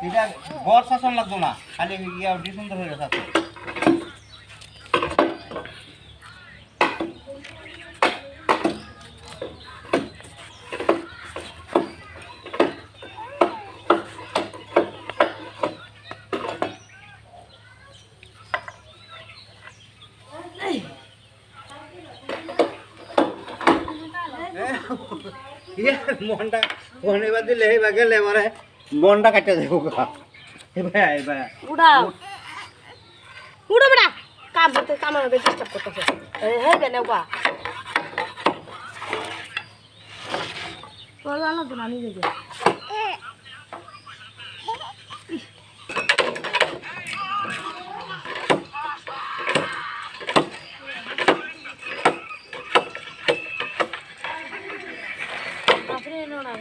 এটা গড় শাসন লাগতো না, খালি ইয়া সুন্দর হয়ে গেছে। মনটা ফোন এবার দিলে এবার গেলে এবারে মনটা কাটতে দেবো উড়াও উড়ো বেড়া কাম করতে কামানো ডিস্টার্ব করতেছে হ্যাঁ বেনে বা বলানো তো না নিজে আপনি এনো না